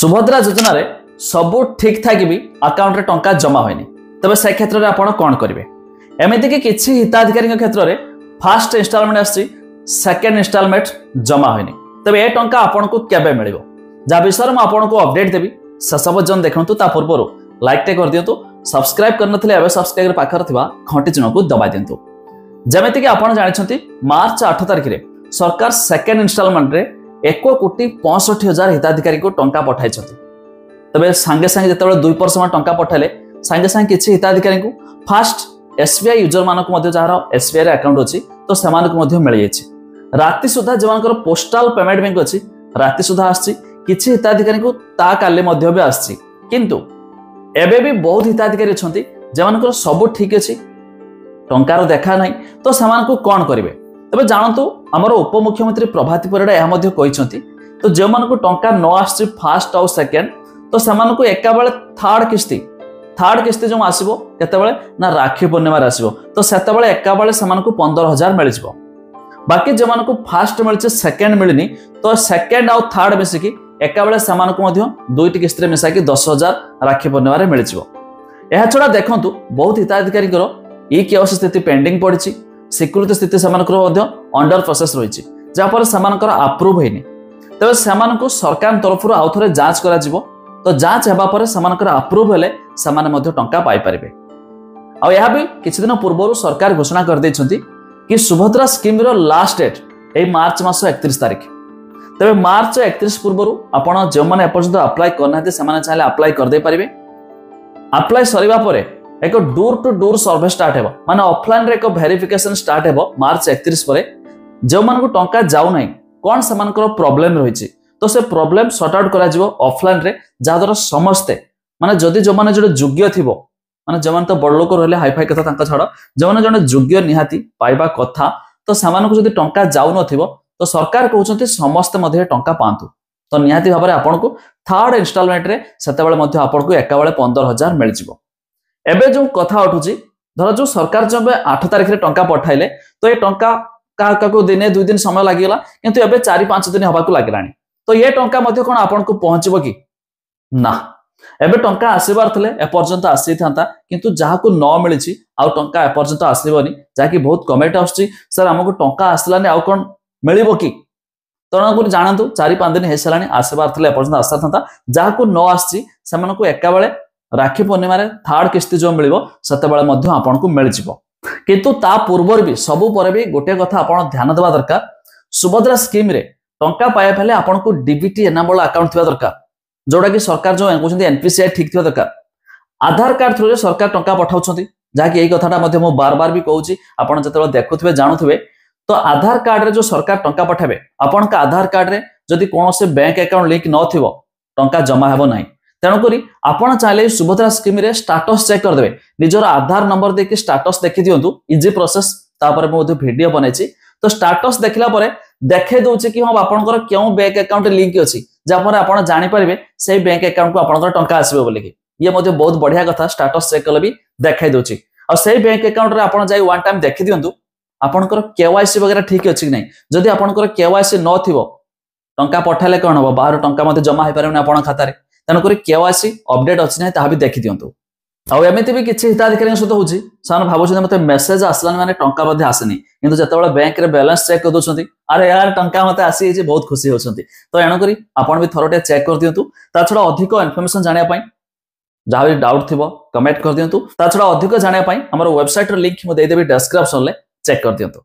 सुभद्रा योजना रे सब ठीक ठाक भी अकाउंट रे टंका जमा होइनी तबे से क्षेत्र रे आपण कोन करिवे एमिति कि किछि हिताधिकारी क्षेत्र रे फर्स्ट इंस्टॉलमेंट आछि सेकंड इंस्टॉलमेंट जमा होइनी तबे ए टंका आपण को केबे मिलिबो जा विषय में आपण को अपडेट देबी सब जन देखंतु ता पूर्व लाइक टे कर दियंतु सब्सक्राइब करनथले एबे सब्सक्राइब पाखर थिबा घंटी चिन्ह को दबा दियंतु जेमिति कि आपण जानिछंती मार्च 8 तारिख रे सरकार सेकंड इंस्टॉलमेंट रे 1,65,00,000 हिताधिकारी को टंका पठाई तबे सांगे सांगे जिते 2% टंका पठाइले सांगे सांगे किछि हिताधिकारी को फास्ट एसबीआई यूजर मानक मध्य जहार एसबीआई रे अकाउंट अछि तो सेमान को मध्य मिल जायछि राति सुधा जमानकर पोस्टल पेमेंट बैंक अछि राति सुधा आछि किछि हिताधिकारी को ता काले मध्य भी आछि किंतु एबे भी बहुत हिताधिकारी अछंती जमानकर सब ठीक अछि टंकार देखा नाही तो सेमान को कोन करिवे तबे जानतु हमर उपमुख्यमंत्री प्रभाती परिडा यह मध्य कहिसंती तो जे मान को टंका न आछि फर्स्ट और सेकंड तो सेमान को एका बेले थर्ड किस्ती जो आसीबो केते बेले ना राखी पूर्णिमा रे आसीबो तो सेते बेले एका बेले सेमान को 15,000 मिल जिवो बाकी जे मान को फर्स्ट मिलचे सेकंड मिलनी तो सेकंड और थर्ड मिसी की एका बेले सेमान को मध्य दुईटी किस्ती रे मिसा की 10,000 राखी पूर्णिमा रे मिल जिवो एहा छडा देखंतु बहुत हिताधिकारी करो ई केओसी स्थिति पेंडिंग पड़िछि सिक्योरिटी स्थिति अंडर प्रोसेस रही जहाँपर से अप्रूव होनी तेज से सरकार तरफ आउ थे जांच करा तो जांच होगापर से अप्रूव हेले से टंका पाइपर आ भी किसी दिन पूर्व सरकार घोषणा कर देइछंती कि सुभद्रा स्कीम रो लास्ट डेट ए मार्च मास 31 तारिख तेज मार्च 31 पूर्व आपड़ जो मैंने एपर्यंत अप्लाई करना चाहिए अप्लाई करदे पारे अप्लाई सरिबा परे एक door to door survey start हेबो माने ऑफलाइन रे एक वेरिफिकेशन स्टार्ट हेबो मार्च 31 परे जो मान को टंका जाउ नै कोन समानकर प्रॉब्लम रहिछि तो से प्रॉब्लम सॉर्ट आउट करा जिवो ऑफलाइन रे जा द्वारा समस्ते माने जदी जो माने जो योग्य थिबो माने जो मान तो बड़ लोक रहले हाई फाई कथा तांका छड़ जो माने जने योग्य निहाती पाइबा कथा तो सामान को जदी टंका जाउ नथिबो तो सरकार कहउछंती समस्त मध्ये टंका पांतु तो निहाती भाबरे आपन को थर्ड इंस्टॉलमेंट रे सेते बेले मध्ये आपन को एका बेले 15,000 मिल जिवो एबे जो कथा उठुची धर जो सरकार जब 8 तारिख रे टंका पठाइले तो ये टंका का को दिने 2 दिन समय लागिला किंतु एबे 4-5 दिन हबा को लागिलानी तो ये टंका मध्ये कोन आपन को पहुंचबो कि ना एबे टंका आसीबार थले ए पर्यंत आसी थांता किंतु जहा को न मिलिछि आ टंका ए पर्यंत आसीबोनी जाकी बहुत कमेंट आछी सर हमको टंका आसलानी आ कोन मिलिबो कि तणा को जानंतु 4-5 दिन हेसलानी आसीबार थले ए पर्यंत आसा थांता जहा को न आसी सेमान को एका बेले राखी पूर्णिमा रे थर्ड किस्ती जो मिलिबो सते बेले मध्ये आपन को मिल जिवो किंतु ता पूर्वर भी सबु पर भी गोटे कथा आपन ध्यान देबा दरकार सुभद्रा स्कीम रे टंका पाया पहले आपन को डीबीटी एनाबल अकाउंट थिबा दरकार जोडा कि सरकार जो कहउछंती एनपीसीआई ठीक थिबा दरकार आधार कार्ड थ्रू रे सरकार टंका पठाउछंती जाकी एई कथाटा मध्ये मो बार बार भी कहउची आपन जतबे देखुथिबे जानुथिबे तो आधार कार्ड रे जो सरकार टंका पठाबे आपन का आधार कार्ड रे जदी कोनोसे बैंक अकाउंट लिंक न थिबो टंका जमा हेबो नाही तेणुक आपण चाहिए सुभद्रा स्कीम रे स्टाटस चेक करदे निजर आधार नंबर देखि स्टाटस देखि दियंतु इजी प्रोसेस तापर मोदे वीडियो बनाइछि तो स्टाटस देखला परे देखे दउछि कि हम आपनकर केउ बैंक अकाउंट लिंक अछि जापर आपण जानि परिबे सेही बैंक अकाउंट को आपनकर टंका आसीबे बोली कि ये मोदे बहुत बढ़िया कथा स्टाटस चेक कले भी देखाइ दउछि और सेही बैंक अकाउंट रे आपण जाई वन टाइम देखि दियंतु आपनकर केवाईसी वगैरह ठीक अछि कि नै जदि आपनकर केवाईसी न थिबो टंका पठाले कोन हो बाहर टंका मते जमा हे परबे आपण खाता रे तेणुक केवाईसी अपडेट अच्छी ना ता भी देखी दिंतु आमती भी किसी हिताधिकारी सहित होची से भावुँ मत मेसेज आसलानी माने टंका मध्य आसेनी किंतु जिते बैंक रे बैलेंस चेक कर दउछंती अरे यार टंका मते आसी जे बहुत खुशी होछंती तो एणुक आपण भी थोरटे चेक कर दिंतु ता छडा अधिक इन्फॉर्मेशन जानिया पई जहाँ भी डाउट थिबो कमेंट कर दिंतु ता छडा अधिक जानिया पई हमर वेबसाइट रो लिंक मु दे देबी डिस्क्रिप्शन ले चेक कर दिंतु।